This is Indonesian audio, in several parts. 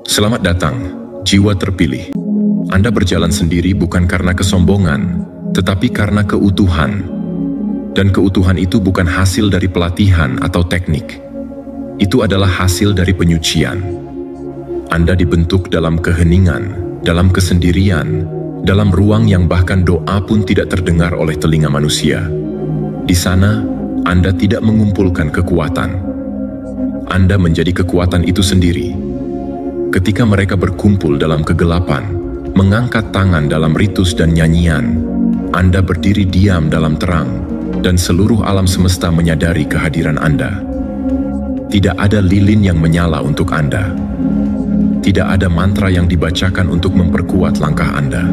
Selamat datang, jiwa terpilih. Anda berjalan sendiri bukan karena kesombongan, tetapi karena keutuhan. Dan keutuhan itu bukan hasil dari pelatihan atau teknik. Itu adalah hasil dari penyucian. Anda dibentuk dalam keheningan, dalam kesendirian, dalam ruang yang bahkan doa pun tidak terdengar oleh telinga manusia. Di sana, Anda tidak mengumpulkan kekuatan. Anda menjadi kekuatan itu sendiri. Ketika mereka berkumpul dalam kegelapan, mengangkat tangan dalam ritus dan nyanyian, Anda berdiri diam dalam terang, dan seluruh alam semesta menyadari kehadiran Anda. Tidak ada lilin yang menyala untuk Anda. Tidak ada mantra yang dibacakan untuk memperkuat langkah Anda.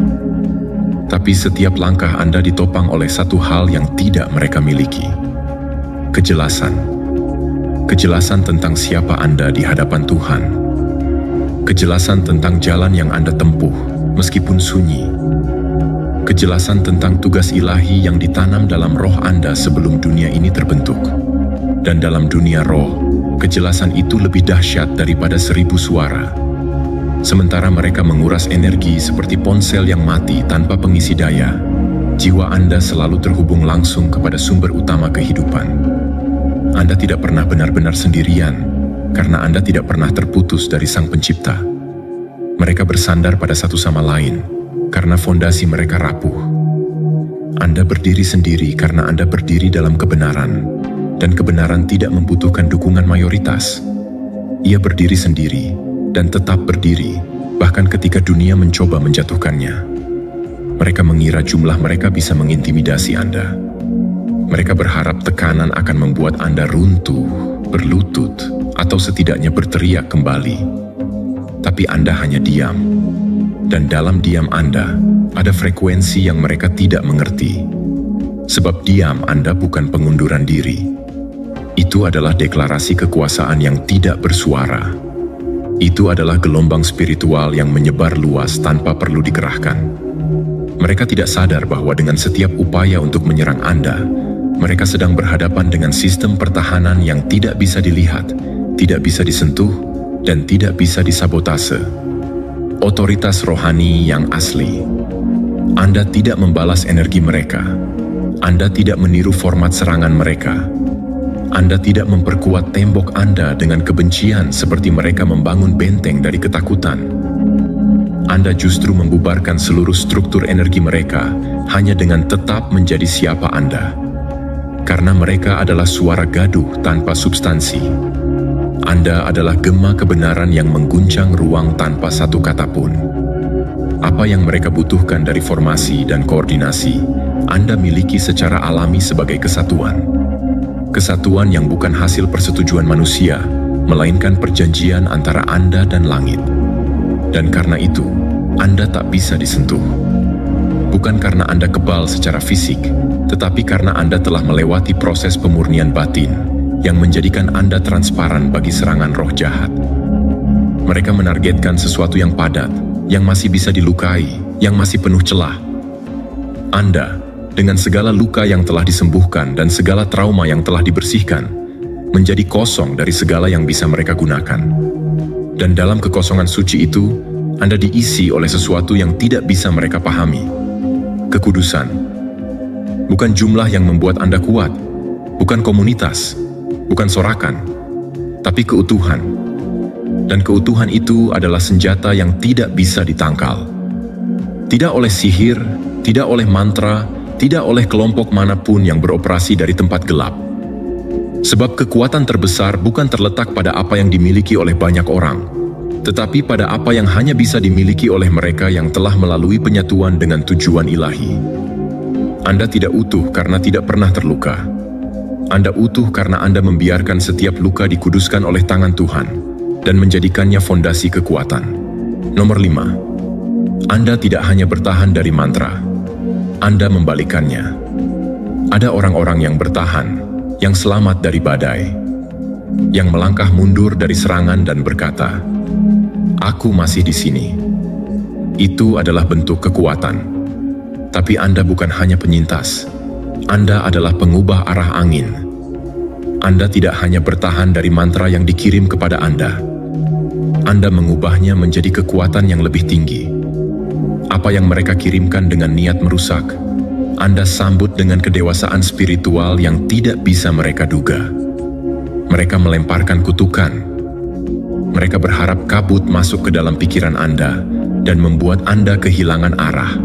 Tapi setiap langkah Anda ditopang oleh satu hal yang tidak mereka miliki. Kejelasan. Kejelasan tentang siapa Anda di hadapan Tuhan. Kejelasan tentang jalan yang Anda tempuh, meskipun sunyi. Kejelasan tentang tugas ilahi yang ditanam dalam roh Anda sebelum dunia ini terbentuk. Dan dalam dunia roh, kejelasan itu lebih dahsyat daripada 1000 suara. Sementara mereka menguras energi seperti ponsel yang mati tanpa pengisi daya, jiwa Anda selalu terhubung langsung kepada sumber utama kehidupan. Anda tidak pernah benar-benar sendirian, karena Anda tidak pernah terputus dari Sang Pencipta. Mereka bersandar pada satu sama lain, karena fondasi mereka rapuh. Anda berdiri sendiri karena Anda berdiri dalam kebenaran, dan kebenaran tidak membutuhkan dukungan mayoritas. Ia berdiri sendiri, dan tetap berdiri, bahkan ketika dunia mencoba menjatuhkannya. Mereka mengira jumlah mereka bisa mengintimidasi Anda. Mereka berharap tekanan akan membuat Anda runtuh, berlutut, atau setidaknya berteriak kembali. Tapi Anda hanya diam. Dan dalam diam Anda, ada frekuensi yang mereka tidak mengerti. Sebab diam Anda bukan pengunduran diri. Itu adalah deklarasi kekuasaan yang tidak bersuara. Itu adalah gelombang spiritual yang menyebar luas tanpa perlu dikerahkan. Mereka tidak sadar bahwa dengan setiap upaya untuk menyerang Anda, mereka sedang berhadapan dengan sistem pertahanan yang tidak bisa dilihat, tidak bisa disentuh, dan tidak bisa disabotase. Otoritas rohani yang asli. Anda tidak membalas energi mereka. Anda tidak meniru format serangan mereka. Anda tidak memperkuat tembok Anda dengan kebencian seperti mereka membangun benteng dari ketakutan. Anda justru membubarkan seluruh struktur energi mereka hanya dengan tetap menjadi siapa Anda. Karena mereka adalah suara gaduh tanpa substansi. Anda adalah gema kebenaran yang mengguncang ruang tanpa satu kata pun. Apa yang mereka butuhkan dari formasi dan koordinasi, Anda miliki secara alami sebagai kesatuan. Kesatuan yang bukan hasil persetujuan manusia, melainkan perjanjian antara Anda dan langit. Dan karena itu, Anda tak bisa disentuh. Bukan karena Anda kebal secara fisik, tetapi karena Anda telah melewati proses pemurnian batin yang menjadikan Anda transparan bagi serangan roh jahat. Mereka menargetkan sesuatu yang padat, yang masih bisa dilukai, yang masih penuh celah. Anda, dengan segala luka yang telah disembuhkan dan segala trauma yang telah dibersihkan, menjadi kosong dari segala yang bisa mereka gunakan. Dan dalam kekosongan suci itu, Anda diisi oleh sesuatu yang tidak bisa mereka pahami. Kekudusan. Bukan jumlah yang membuat Anda kuat, bukan komunitas, bukan sorakan, tapi keutuhan. Dan keutuhan itu adalah senjata yang tidak bisa ditangkal. Tidak oleh sihir, tidak oleh mantra, tidak oleh kelompok manapun yang beroperasi dari tempat gelap. Sebab kekuatan terbesar bukan terletak pada apa yang dimiliki oleh banyak orang, tetapi pada apa yang hanya bisa dimiliki oleh mereka yang telah melalui penyatuan dengan tujuan ilahi. Anda tidak utuh karena tidak pernah terluka. Anda utuh karena Anda membiarkan setiap luka dikuduskan oleh tangan Tuhan dan menjadikannya fondasi kekuatan. Nomor 5. Anda tidak hanya bertahan dari mantra. Anda membalikannya. Ada orang-orang yang bertahan, yang selamat dari badai, yang melangkah mundur dari serangan dan berkata, "Aku masih di sini." Itu adalah bentuk kekuatan. Tapi Anda bukan hanya penyintas. Anda adalah pengubah arah angin. Anda tidak hanya bertahan dari mantra yang dikirim kepada Anda. Anda mengubahnya menjadi kekuatan yang lebih tinggi. Apa yang mereka kirimkan dengan niat merusak, Anda sambut dengan kedewasaan spiritual yang tidak bisa mereka duga. Mereka melemparkan kutukan. Mereka berharap kabut masuk ke dalam pikiran Anda dan membuat Anda kehilangan arah.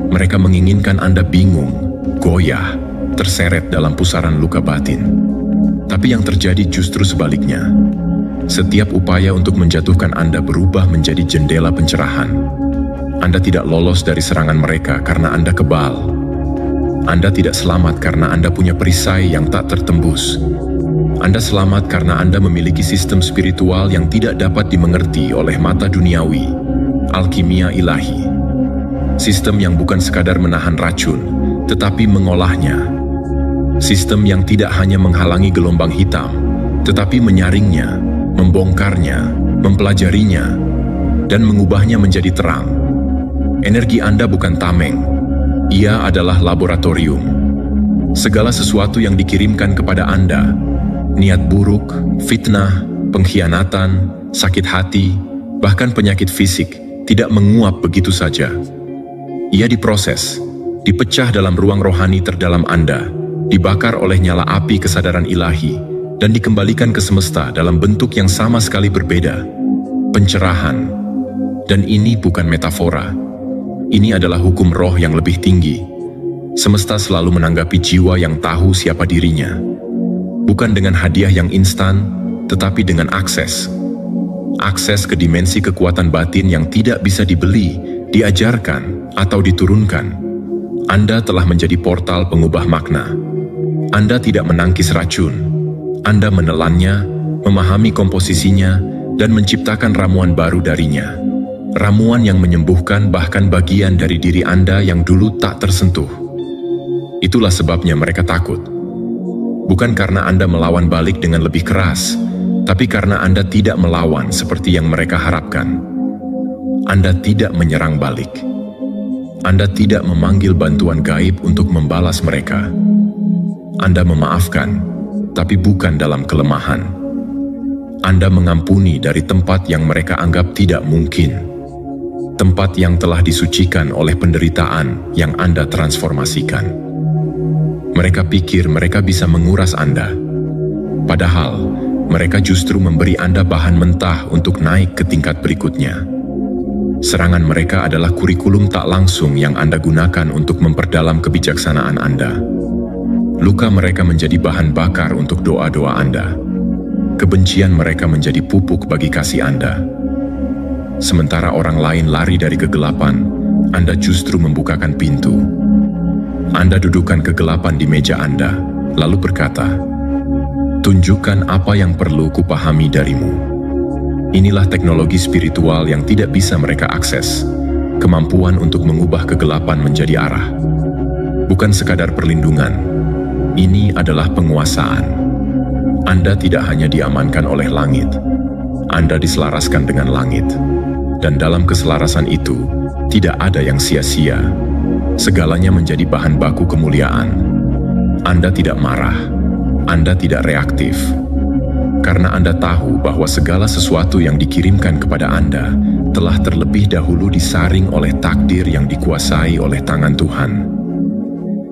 Mereka menginginkan Anda bingung, goyah, terseret dalam pusaran luka batin. Tapi yang terjadi justru sebaliknya. Setiap upaya untuk menjatuhkan Anda berubah menjadi jendela pencerahan. Anda tidak lolos dari serangan mereka karena Anda kebal. Anda tidak selamat karena Anda punya perisai yang tak tertembus. Anda selamat karena Anda memiliki sistem spiritual yang tidak dapat dimengerti oleh mata duniawi, alkimia ilahi. Sistem yang bukan sekadar menahan racun, tetapi mengolahnya. Sistem yang tidak hanya menghalangi gelombang hitam, tetapi menyaringnya, membongkarnya, mempelajarinya, dan mengubahnya menjadi terang. Energi Anda bukan tameng, ia adalah laboratorium. Segala sesuatu yang dikirimkan kepada Anda, niat buruk, fitnah, pengkhianatan, sakit hati, bahkan penyakit fisik, tidak menguap begitu saja. Ia diproses, dipecah dalam ruang rohani terdalam Anda, dibakar oleh nyala api kesadaran ilahi, dan dikembalikan ke semesta dalam bentuk yang sama sekali berbeda, pencerahan. Dan ini bukan metafora. Ini adalah hukum roh yang lebih tinggi. Semesta selalu menanggapi jiwa yang tahu siapa dirinya. Bukan dengan hadiah yang instan, tetapi dengan akses. Akses ke dimensi kekuatan batin yang tidak bisa dibeli, diajarkan, atau diturunkan. Anda telah menjadi portal pengubah makna. Anda tidak menangkis racun. Anda menelannya, memahami komposisinya, dan menciptakan ramuan baru darinya. Ramuan yang menyembuhkan bahkan bagian dari diri Anda yang dulu tak tersentuh. Itulah sebabnya mereka takut. Bukan karena Anda melawan balik dengan lebih keras, tapi karena Anda tidak melawan seperti yang mereka harapkan. Anda tidak menyerang balik. Anda tidak memanggil bantuan gaib untuk membalas mereka. Anda memaafkan, tapi bukan dalam kelemahan. Anda mengampuni dari tempat yang mereka anggap tidak mungkin. Tempat yang telah disucikan oleh penderitaan yang Anda transformasikan. Mereka pikir mereka bisa menguras Anda. Padahal, mereka justru memberi Anda bahan mentah untuk naik ke tingkat berikutnya. Serangan mereka adalah kurikulum tak langsung yang Anda gunakan untuk memperdalam kebijaksanaan Anda. Luka mereka menjadi bahan bakar untuk doa-doa Anda. Kebencian mereka menjadi pupuk bagi kasih Anda. Sementara orang lain lari dari kegelapan, Anda justru membukakan pintu. Anda dudukkan kegelapan di meja Anda, lalu berkata, "Tunjukkan apa yang perlu kupahami darimu." Inilah teknologi spiritual yang tidak bisa mereka akses, kemampuan untuk mengubah kegelapan menjadi arah. Bukan sekadar perlindungan, ini adalah penguasaan. Anda tidak hanya diamankan oleh langit, Anda diselaraskan dengan langit. Dan dalam keselarasan itu, tidak ada yang sia-sia. Segalanya menjadi bahan baku kemuliaan. Anda tidak marah, Anda tidak reaktif. Karena Anda tahu bahwa segala sesuatu yang dikirimkan kepada Anda telah terlebih dahulu disaring oleh takdir yang dikuasai oleh tangan Tuhan.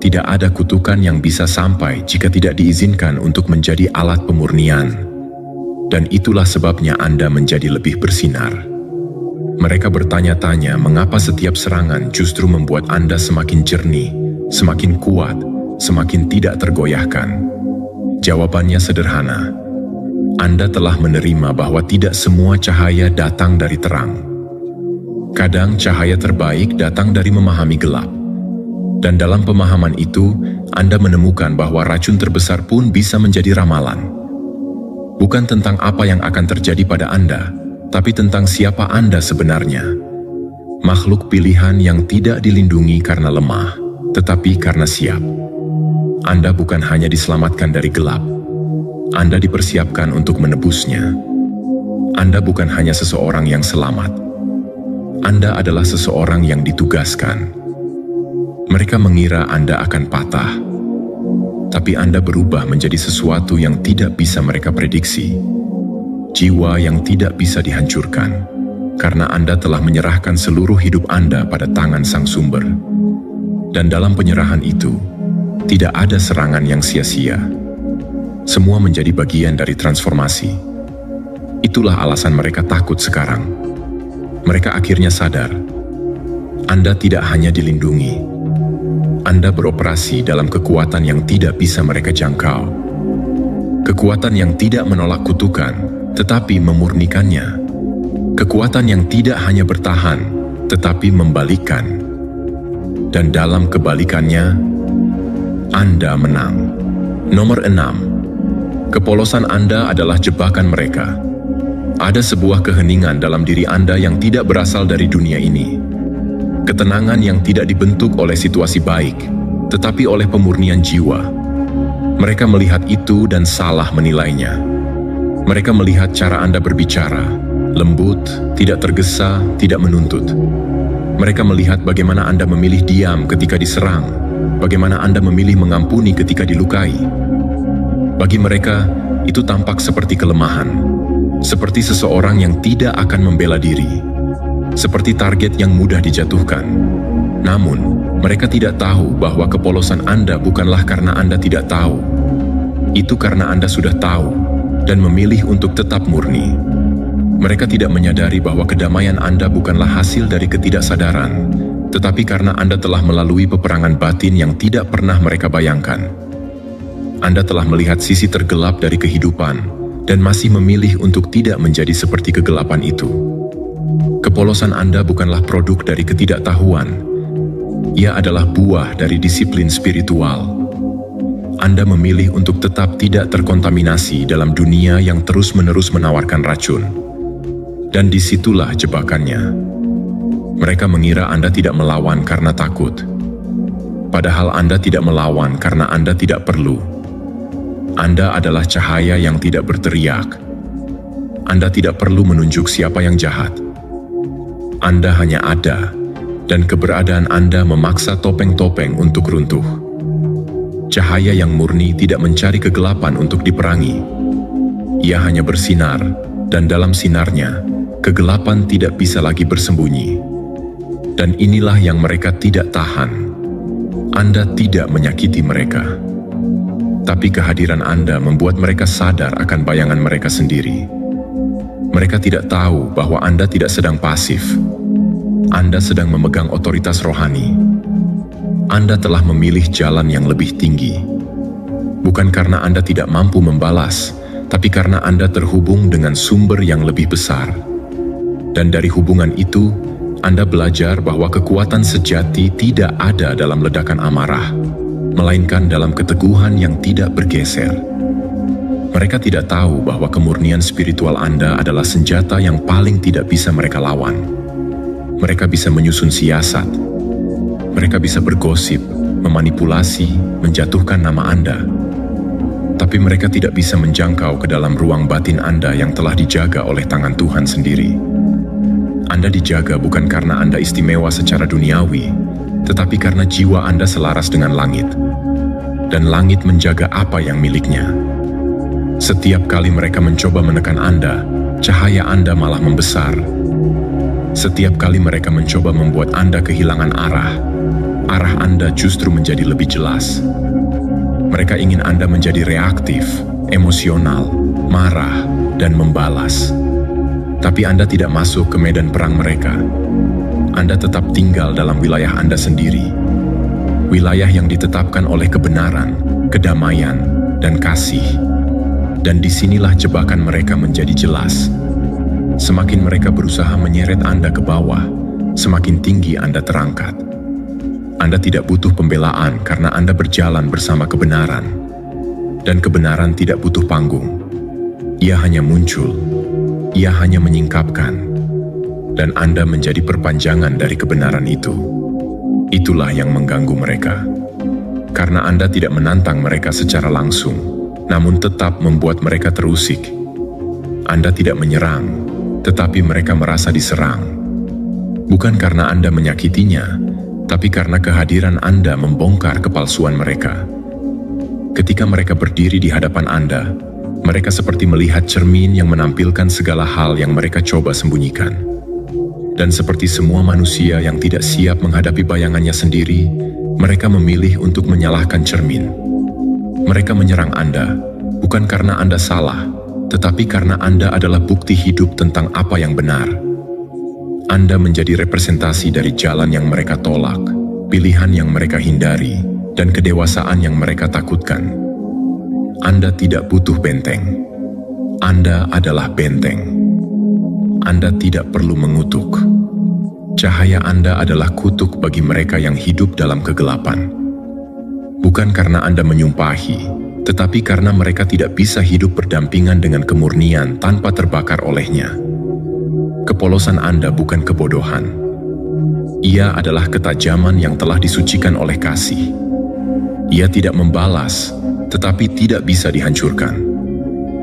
Tidak ada kutukan yang bisa sampai jika tidak diizinkan untuk menjadi alat pemurnian. Dan itulah sebabnya Anda menjadi lebih bersinar. Mereka bertanya-tanya mengapa setiap serangan justru membuat Anda semakin jernih, semakin kuat, semakin tidak tergoyahkan. Jawabannya sederhana. Anda telah menerima bahwa tidak semua cahaya datang dari terang. Kadang cahaya terbaik datang dari memahami gelap. Dan dalam pemahaman itu, Anda menemukan bahwa racun terbesar pun bisa menjadi ramalan. Bukan tentang apa yang akan terjadi pada Anda, tapi tentang siapa Anda sebenarnya. Makhluk pilihan yang tidak dilindungi karena lemah, tetapi karena siap. Anda bukan hanya diselamatkan dari gelap, Anda dipersiapkan untuk menebusnya. Anda bukan hanya seseorang yang selamat, Anda adalah seseorang yang ditugaskan. Mereka mengira Anda akan patah, tapi Anda berubah menjadi sesuatu yang tidak bisa mereka prediksi. jiwa yang tidak bisa dihancurkan, karena Anda telah menyerahkan seluruh hidup Anda pada tangan Sang Sumber. Dan dalam penyerahan itu, tidak ada serangan yang sia-sia. Semua menjadi bagian dari transformasi. Itulah alasan mereka takut sekarang. Mereka akhirnya sadar, Anda tidak hanya dilindungi, Anda beroperasi dalam kekuatan yang tidak bisa mereka jangkau. Kekuatan yang tidak menolak kutukan, tetapi memurnikannya. Kekuatan yang tidak hanya bertahan, tetapi membalikkan. Dan dalam kebalikannya, Anda menang. Nomor 6. Kepolosan Anda adalah jebakan mereka. Ada sebuah keheningan dalam diri Anda yang tidak berasal dari dunia ini. Ketenangan yang tidak dibentuk oleh situasi baik, tetapi oleh pemurnian jiwa. Mereka melihat itu dan salah menilainya. Mereka melihat cara Anda berbicara, lembut, tidak tergesa, tidak menuntut. Mereka melihat bagaimana Anda memilih diam ketika diserang, bagaimana Anda memilih mengampuni ketika dilukai. Bagi mereka, itu tampak seperti kelemahan, seperti seseorang yang tidak akan membela diri, seperti target yang mudah dijatuhkan. Namun, mereka tidak tahu bahwa kepolosan Anda bukanlah karena Anda tidak tahu. Itu karena Anda sudah tahu dan memilih untuk tetap murni. Mereka tidak menyadari bahwa kedamaian Anda bukanlah hasil dari ketidaksadaran, tetapi karena Anda telah melalui peperangan batin yang tidak pernah mereka bayangkan. Anda telah melihat sisi tergelap dari kehidupan dan masih memilih untuk tidak menjadi seperti kegelapan itu. Kepolosan Anda bukanlah produk dari ketidaktahuan. Ia adalah buah dari disiplin spiritual. Anda memilih untuk tetap tidak terkontaminasi dalam dunia yang terus-menerus menawarkan racun. Dan disitulah jebakannya. Mereka mengira Anda tidak melawan karena takut. Padahal Anda tidak melawan karena Anda tidak perlu. Anda adalah cahaya yang tidak berteriak. Anda tidak perlu menunjuk siapa yang jahat. Anda hanya ada, dan keberadaan Anda memaksa topeng-topeng untuk runtuh. Cahaya yang murni tidak mencari kegelapan untuk diperangi. Ia hanya bersinar, dan dalam sinarnya, kegelapan tidak bisa lagi bersembunyi. Dan inilah yang mereka tidak tahan. Anda tidak menyakiti mereka. Tapi kehadiran Anda membuat mereka sadar akan bayangan mereka sendiri. Mereka tidak tahu bahwa Anda tidak sedang pasif. Anda sedang memegang otoritas rohani. Anda telah memilih jalan yang lebih tinggi. Bukan karena Anda tidak mampu membalas, tapi karena Anda terhubung dengan sumber yang lebih besar. Dan dari hubungan itu, Anda belajar bahwa kekuatan sejati tidak ada dalam ledakan amarah, melainkan dalam keteguhan yang tidak bergeser. Mereka tidak tahu bahwa kemurnian spiritual Anda adalah senjata yang paling tidak bisa mereka lawan. Mereka bisa menyusun siasat. Mereka bisa bergosip, memanipulasi, menjatuhkan nama Anda. Tapi mereka tidak bisa menjangkau ke dalam ruang batin Anda yang telah dijaga oleh tangan Tuhan sendiri. Anda dijaga bukan karena Anda istimewa secara duniawi, tetapi karena jiwa Anda selaras dengan langit. Dan langit menjaga apa yang miliknya. Setiap kali mereka mencoba menekan Anda, cahaya Anda malah membesar. Setiap kali mereka mencoba membuat Anda kehilangan arah Anda justru menjadi lebih jelas. Mereka ingin Anda menjadi reaktif, emosional, marah, dan membalas. Tapi Anda tidak masuk ke medan perang mereka. Anda tetap tinggal dalam wilayah Anda sendiri. Wilayah yang ditetapkan oleh kebenaran, kedamaian, dan kasih. Dan disinilah jebakan mereka menjadi jelas. Semakin mereka berusaha menyeret Anda ke bawah, semakin tinggi Anda terangkat. Anda tidak butuh pembelaan karena Anda berjalan bersama kebenaran. Dan kebenaran tidak butuh panggung. Ia hanya muncul. Ia hanya menyingkapkan. Dan Anda menjadi perpanjangan dari kebenaran itu. Itulah yang mengganggu mereka. Karena Anda tidak menantang mereka secara langsung, namun tetap membuat mereka terusik. Anda tidak menyerang, tetapi mereka merasa diserang. Bukan karena Anda menyakitinya, tapi karena kehadiran Anda membongkar kepalsuan mereka. Ketika mereka berdiri di hadapan Anda, Mereka seperti melihat cermin yang menampilkan segala hal yang mereka coba sembunyikan. Dan seperti semua manusia yang tidak siap menghadapi bayangannya sendiri, mereka memilih untuk menyalahkan cermin. Mereka menyerang Anda, bukan karena Anda salah, tetapi karena Anda adalah bukti hidup tentang apa yang benar. Anda menjadi representasi dari jalan yang mereka tolak, pilihan yang mereka hindari, dan kedewasaan yang mereka takutkan. Anda tidak butuh benteng. Anda adalah benteng. Anda tidak perlu mengutuk. Cahaya Anda adalah kutuk bagi mereka yang hidup dalam kegelapan. Bukan karena Anda menyumpahi, tetapi karena mereka tidak bisa hidup berdampingan dengan kemurnian tanpa terbakar olehnya. Kepolosan Anda bukan kebodohan. Ia adalah ketajaman yang telah disucikan oleh kasih. Ia tidak membalas, tetapi tidak bisa dihancurkan.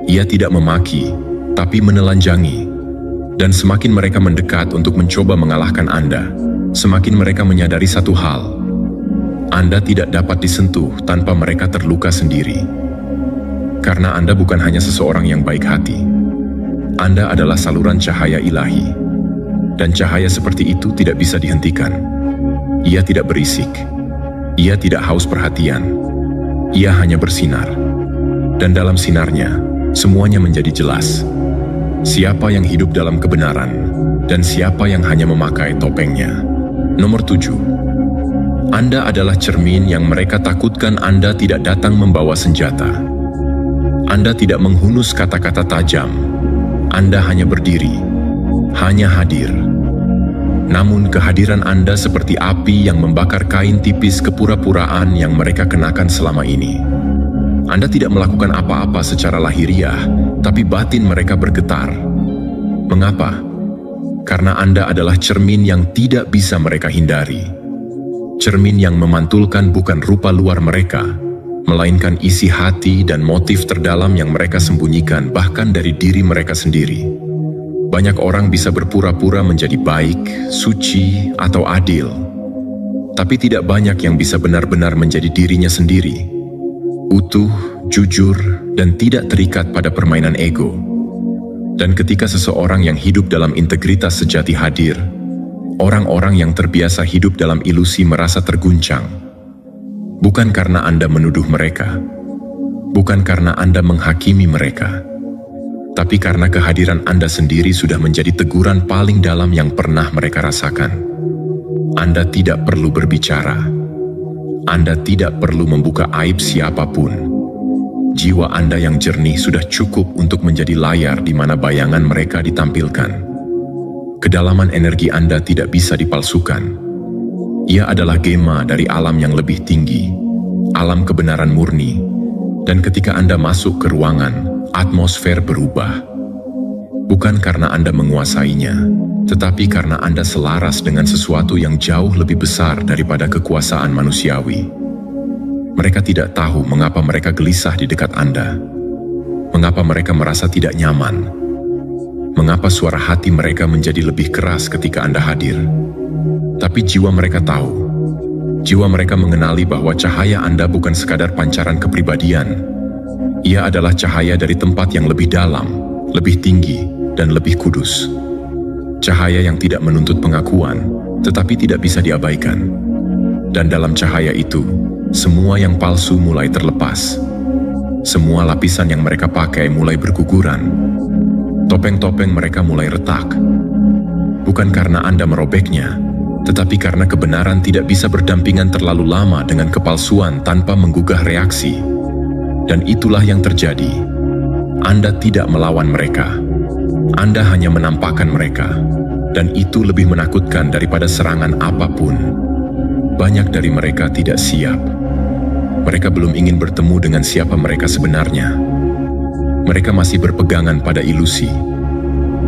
Ia tidak memaki, tapi menelanjangi. Dan semakin mereka mendekat untuk mencoba mengalahkan Anda, semakin mereka menyadari satu hal. Anda tidak dapat disentuh tanpa mereka terluka sendiri. Karena Anda bukan hanya seseorang yang baik hati. Anda adalah saluran cahaya ilahi. Dan cahaya seperti itu tidak bisa dihentikan. Ia tidak berisik. Ia tidak haus perhatian. Ia hanya bersinar, dan dalam sinarnya, semuanya menjadi jelas. Siapa yang hidup dalam kebenaran, dan siapa yang hanya memakai topengnya. Nomor 7. Anda adalah cermin yang mereka takutkan. Anda tidak datang membawa senjata. Anda tidak menghunus kata-kata tajam. Anda hanya berdiri, hanya hadir. Namun kehadiran Anda seperti api yang membakar kain tipis kepura-puraan yang mereka kenakan selama ini. Anda tidak melakukan apa-apa secara lahiriah, tapi batin mereka bergetar. Mengapa? Karena Anda adalah cermin yang tidak bisa mereka hindari. Cermin yang memantulkan bukan rupa luar mereka, melainkan isi hati dan motif terdalam yang mereka sembunyikan bahkan dari diri mereka sendiri. Banyak orang bisa berpura-pura menjadi baik, suci, atau adil. Tapi tidak banyak yang bisa benar-benar menjadi dirinya sendiri. Utuh, jujur, dan tidak terikat pada permainan ego. Dan ketika seseorang yang hidup dalam integritas sejati hadir, orang-orang yang terbiasa hidup dalam ilusi merasa terguncang. Bukan karena Anda menuduh mereka. Bukan karena Anda menghakimi mereka. Tapi karena kehadiran Anda sendiri sudah menjadi teguran paling dalam yang pernah mereka rasakan. Anda tidak perlu berbicara. Anda tidak perlu membuka aib siapapun. Jiwa Anda yang jernih sudah cukup untuk menjadi layar di mana bayangan mereka ditampilkan. Kedalaman energi Anda tidak bisa dipalsukan. Ia adalah gema dari alam yang lebih tinggi, alam kebenaran murni. Dan ketika Anda masuk ke ruangan, atmosfer berubah. Bukan karena Anda menguasainya, tetapi karena Anda selaras dengan sesuatu yang jauh lebih besar daripada kekuasaan manusiawi. Mereka tidak tahu mengapa mereka gelisah di dekat Anda. Mengapa mereka merasa tidak nyaman. Mengapa suara hati mereka menjadi lebih keras ketika Anda hadir. Tapi jiwa mereka tahu. Jiwa mereka mengenali bahwa cahaya Anda bukan sekadar pancaran kepribadian. Ia adalah cahaya dari tempat yang lebih dalam, lebih tinggi, dan lebih kudus. Cahaya yang tidak menuntut pengakuan, tetapi tidak bisa diabaikan. Dan dalam cahaya itu, semua yang palsu mulai terlepas. Semua lapisan yang mereka pakai mulai berguguran. Topeng-topeng mereka mulai retak. Bukan karena Anda merobeknya, tetapi karena kebenaran tidak bisa berdampingan terlalu lama dengan kepalsuan tanpa menggugah reaksi. Dan itulah yang terjadi. Anda tidak melawan mereka. Anda hanya menampakkan mereka. Dan itu lebih menakutkan daripada serangan apapun. Banyak dari mereka tidak siap. Mereka belum ingin bertemu dengan siapa mereka sebenarnya. Mereka masih berpegangan pada ilusi.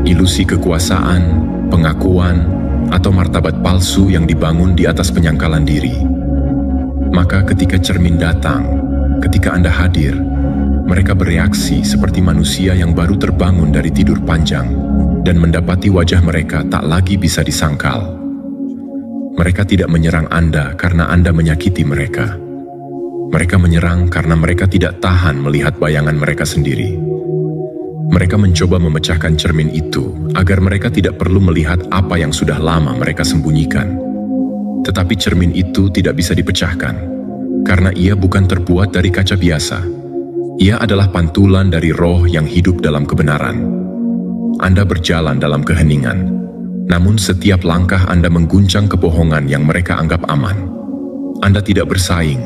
Ilusi kekuasaan, pengakuan, atau martabat palsu yang dibangun di atas penyangkalan diri. Maka ketika cermin datang, ketika Anda hadir, mereka bereaksi seperti manusia yang baru terbangun dari tidur panjang dan mendapati wajah mereka tak lagi bisa disangkal. Mereka tidak menyerang Anda karena Anda menyakiti mereka. Mereka menyerang karena mereka tidak tahan melihat bayangan mereka sendiri. Mereka mencoba memecahkan cermin itu agar mereka tidak perlu melihat apa yang sudah lama mereka sembunyikan. Tetapi cermin itu tidak bisa dipecahkan, karena ia bukan terbuat dari kaca biasa. Ia adalah pantulan dari roh yang hidup dalam kebenaran. Anda berjalan dalam keheningan, namun setiap langkah Anda mengguncang kebohongan yang mereka anggap aman. Anda tidak bersaing,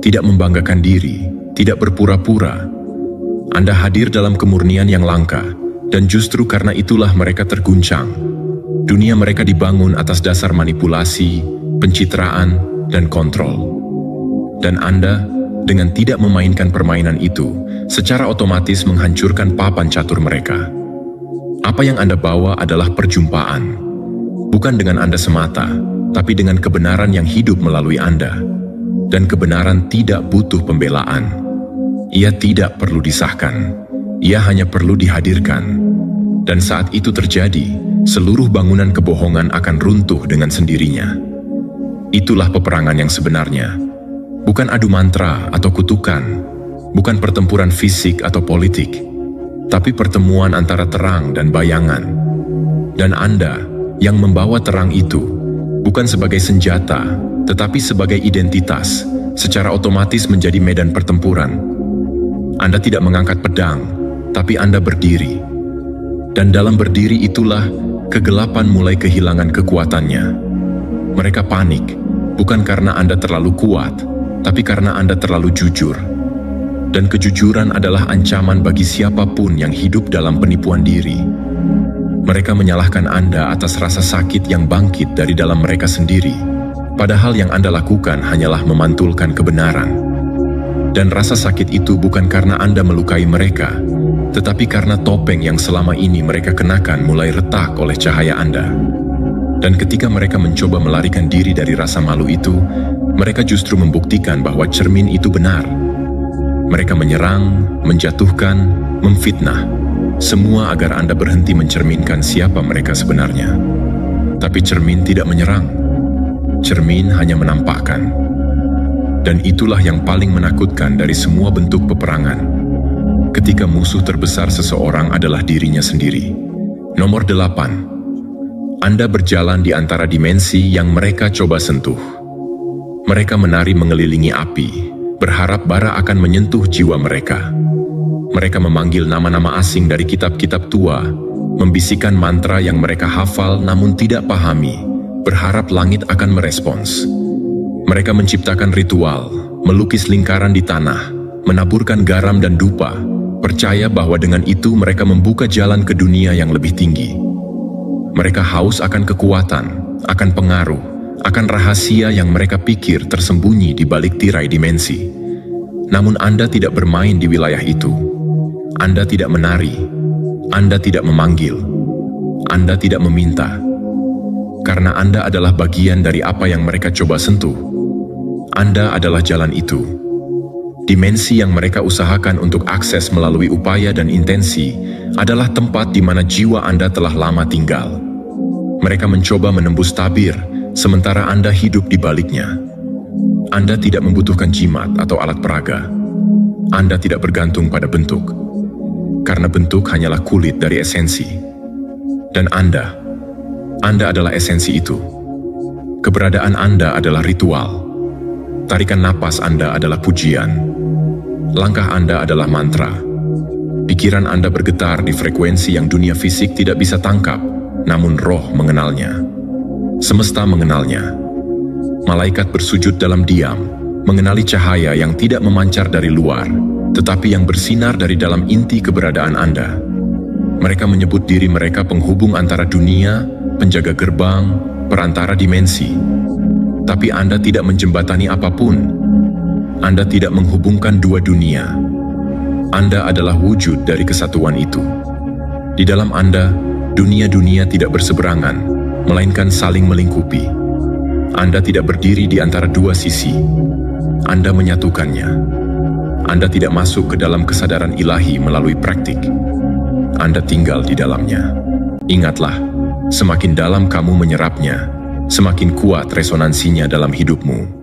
tidak membanggakan diri, tidak berpura-pura. Anda hadir dalam kemurnian yang langka, dan justru karena itulah mereka terguncang. Dunia mereka dibangun atas dasar manipulasi, pencitraan, dan kontrol. Dan Anda, dengan tidak memainkan permainan itu, secara otomatis menghancurkan papan catur mereka. Apa yang Anda bawa adalah perjumpaan, bukan dengan Anda semata, tapi dengan kebenaran yang hidup melalui Anda. Dan kebenaran tidak butuh pembelaan. Ia tidak perlu disahkan, ia hanya perlu dihadirkan. Dan saat itu terjadi, seluruh bangunan kebohongan akan runtuh dengan sendirinya. Itulah peperangan yang sebenarnya. Bukan adu mantra atau kutukan, bukan pertempuran fisik atau politik, tapi pertemuan antara terang dan bayangan. Dan Anda yang membawa terang itu, bukan sebagai senjata, tetapi sebagai identitas, secara otomatis menjadi medan pertempuran. Anda tidak mengangkat pedang, tapi Anda berdiri. Dan dalam berdiri itulah, kegelapan mulai kehilangan kekuatannya. Mereka panik, bukan karena Anda terlalu kuat, tapi karena Anda terlalu jujur. Dan kejujuran adalah ancaman bagi siapapun yang hidup dalam penipuan diri. Mereka menyalahkan Anda atas rasa sakit yang bangkit dari dalam mereka sendiri, padahal yang Anda lakukan hanyalah memantulkan kebenaran. Dan rasa sakit itu bukan karena Anda melukai mereka, tetapi karena topeng yang selama ini mereka kenakan mulai retak oleh cahaya Anda. Dan ketika mereka mencoba melarikan diri dari rasa malu itu, mereka justru membuktikan bahwa cermin itu benar. Mereka menyerang, menjatuhkan, memfitnah, semua agar Anda berhenti mencerminkan siapa mereka sebenarnya. Tapi cermin tidak menyerang. Cermin hanya menampakkan. Dan itulah yang paling menakutkan dari semua bentuk peperangan. Ketika musuh terbesar seseorang adalah dirinya sendiri. Nomor 8. Anda berjalan di antara dimensi yang mereka coba sentuh. Mereka menari mengelilingi api, berharap bara akan menyentuh jiwa mereka. Mereka memanggil nama-nama asing dari kitab-kitab tua, membisikkan mantra yang mereka hafal namun tidak pahami, berharap langit akan merespons. Mereka menciptakan ritual, melukis lingkaran di tanah, menaburkan garam dan dupa, percaya bahwa dengan itu mereka membuka jalan ke dunia yang lebih tinggi. Mereka haus akan kekuatan, akan pengaruh, akan rahasia yang mereka pikir tersembunyi di balik tirai dimensi. Namun Anda tidak bermain di wilayah itu. Anda tidak menari. Anda tidak memanggil. Anda tidak meminta. Karena Anda adalah bagian dari apa yang mereka coba sentuh. Anda adalah jalan itu. Dimensi yang mereka usahakan untuk akses melalui upaya dan intensi adalah tempat di mana jiwa Anda telah lama tinggal. Mereka mencoba menembus tabir, sementara Anda hidup di baliknya. Anda tidak membutuhkan jimat atau alat peraga. Anda tidak bergantung pada bentuk, karena bentuk hanyalah kulit dari esensi. Dan Anda adalah esensi itu. Keberadaan Anda adalah ritual. Tarikan napas Anda adalah pujian. Langkah Anda adalah mantra. Pikiran Anda bergetar di frekuensi yang dunia fisik tidak bisa tangkap, namun roh mengenalnya. Semesta mengenalnya. Malaikat bersujud dalam diam, mengenali cahaya yang tidak memancar dari luar, tetapi yang bersinar dari dalam inti keberadaan Anda. Mereka menyebut diri mereka penghubung antara dunia, penjaga gerbang, perantara dimensi. Tapi Anda tidak menjembatani apapun. Anda tidak menghubungkan dua dunia. Anda adalah wujud dari kesatuan itu. Di dalam Anda, dunia-dunia tidak berseberangan, melainkan saling melingkupi. Anda tidak berdiri di antara dua sisi. Anda menyatukannya. Anda tidak masuk ke dalam kesadaran ilahi melalui praktik. Anda tinggal di dalamnya. Ingatlah, semakin dalam kamu menyerapnya, semakin kuat resonansinya dalam hidupmu.